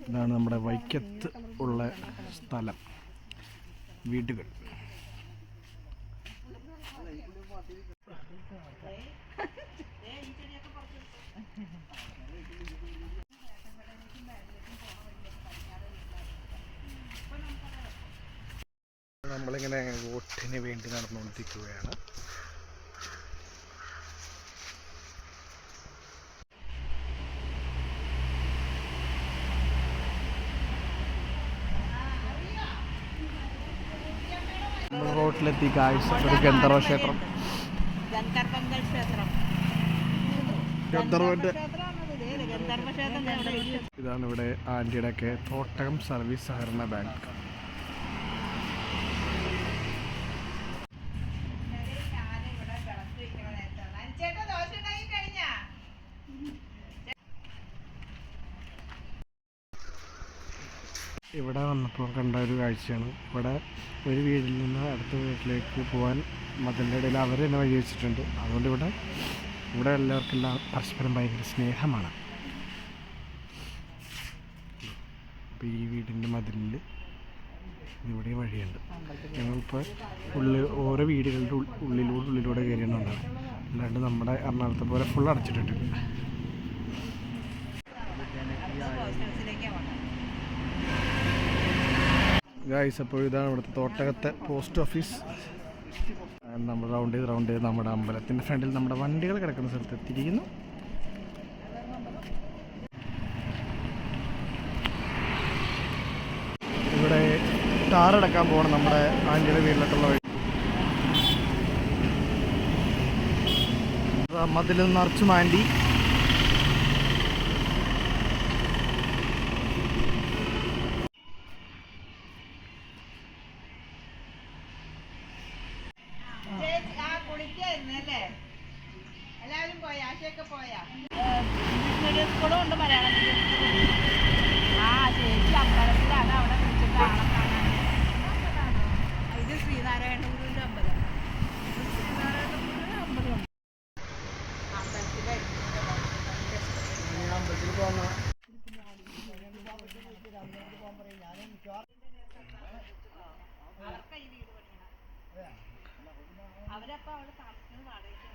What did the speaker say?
ഇതാണ് നമ്മുടെ വൈക്കത്ത് ഉള്ള സ്ഥലം, വീടുകൾ. നമ്മളിങ്ങനെ വോട്ടിന് വേണ്ടി നടന്നുകൊണ്ടിരിക്കുകയാണ്. റോട്ടിലെത്തി കാഴ്ച ഒരു ഗന്ധർവ ക്ഷേത്രം. ഇതാണ് ഇവിടെ ആൻറ്റിയുടെ ഒക്കെ തോട്ടകം സർവീസ് സഹകരണ ബാങ്ക്. ഇവിടെ വന്നപ്പോൾ കണ്ട ഒരു കാഴ്ചയാണ്. ഇവിടെ ഒരു വീട്ടിൽ നിന്ന് അടുത്ത വീട്ടിലേക്ക് പോകാൻ മതിലിൻ്റെ ഇടയിൽ അവർ തന്നെ വഴി വെച്ചിട്ടുണ്ട്. അതുകൊണ്ട് ഇവിടെ എല്ലാവർക്കെല്ലാം പരസ്പരം ഭയങ്കര സ്നേഹമാണ്. അപ്പോൾ ഈ വീടിൻ്റെ മതിലിൽ ഇവിടെ വഴിയുണ്ട്. ഞങ്ങളിപ്പോൾ ഓരോ വീടുകളുടെ ഉള്ളിലൂടെ കയറിയുന്നുണ്ടാണ്. അല്ലാണ്ട് നമ്മുടെ എറണാകുളത്തെ പോലെ ഫുൾ അടച്ചിട്ടുണ്ട്. ഗായ്സ്, അപ്പോൾ ഇതാണ് ഇവിടുത്തെ തോട്ടകത്തെ പോസ്റ്റ് ഓഫീസ്. നമ്മൾ റൗണ്ട് ചെയ്ത് നമ്മുടെ അമ്പലത്തിൻ്റെ ഫ്രണ്ടിൽ നമ്മുടെ വണ്ടികൾ കിടക്കുന്ന സ്ഥലത്ത് എത്തിയിരിക്കുന്നു. ഇവിടെ ടാറടക്കാൻ പോകണം നമ്മുടെ ആൻറ്റിയുടെ വീട്ടിലോട്ടുള്ള വഴി. മതിൽ നിറച്ചു മാൻറ്റി. എല്ലാവരും പോയാ ആശയൊക്കെ പോയാ സ്കൂളും ഉണ്ട് മലയാളത്തിൽ. ചേച്ചി അമ്പലത്തിലാണ്, അവിടെ വിളിച്ചിട്ട് ആളെ കാണാൻ. ഇത് ശ്രീനാരായണ ഗുരുവിൻ്റെ അമ്പലം. അവരപ്പോ അവിടെ താമസിക്കുന്നത് വാടകയ്ക്ക്.